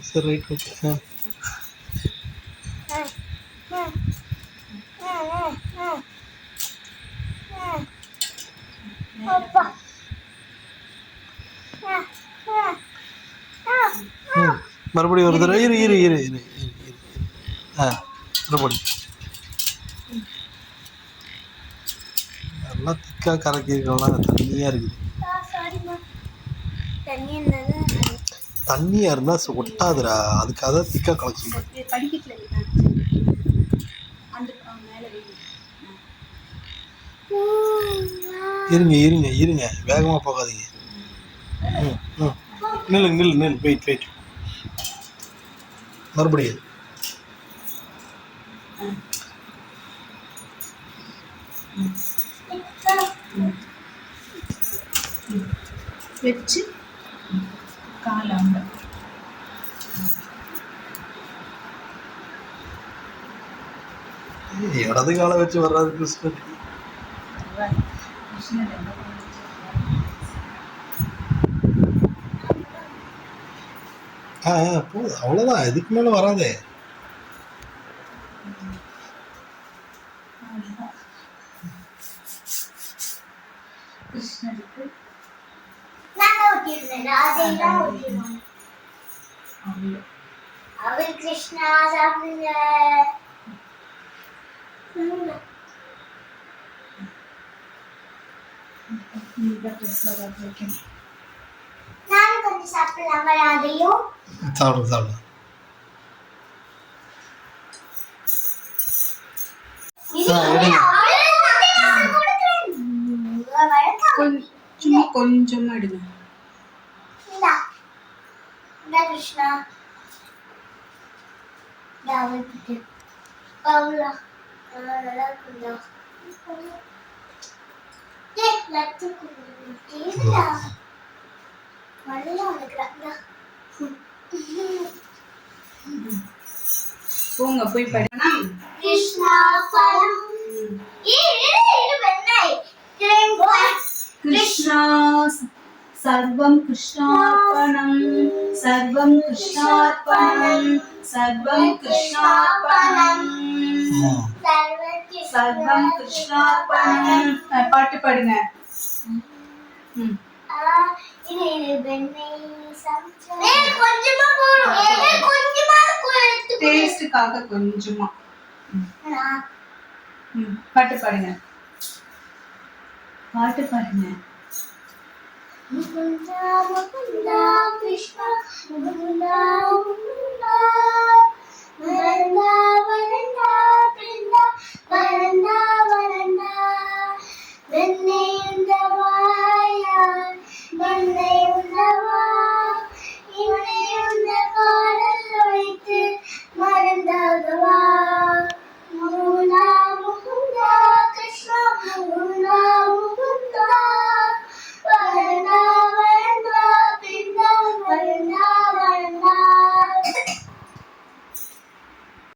சரி right okay. மறுபடியும் ஒரு தடவை இரு இரு இரு இரு இரு. மறுபடி நல்லா திக்கா கரைக்கிறதுலாம் தண்ணியாக இருக்குது. தண்ணியாக இருந்தால் ஒட்டாதுடா, அதுக்காக தான் திக்கா கலக்க இருங்க இருங்க இருங்க, வேகமாக போகாதீங்க. நில்லு நில்லு நில்லு, வெயிட் வெயிட். மறுபடியும் வச்சு காலாங்க இடது காலை வச்சு வர்றாரு கிருஷ்ணன். போதும், அவ்வளோதான், இதுக்கு மேலே வராதே. கிருஷ்ணருக்கு அவர் கிருஷ்ணா சாப்பிடுங்க. நானும் கொஞ்சம் சாப்பிடலாமா? அதையும் சாப்பிடுங்க சாப்பிடுங்க. சும்மா கொஞ்சமா எடுங்க. கிருஷ்ணா போங்க போய் படிக்கணும். கிருஷ்ணா கிருஷ்ணா சர்வம் கிருஷ்ணார்ப்பணம், சர்வம் கிருஷ்ணார்ப்பணம், சர்வம் கிருஷ்ணார்ப்பணம், சர்வம் கிருஷ்ணார்ப்பணம். பாட்டு பாடுங்க. டேஸ்டுக்காக கொஞ்சமா பாட்டு பாடுங்க. பாட்டு பாடுங்க. முகுந்தா முகுந்தா கிருஷ்ணா முகுந்தா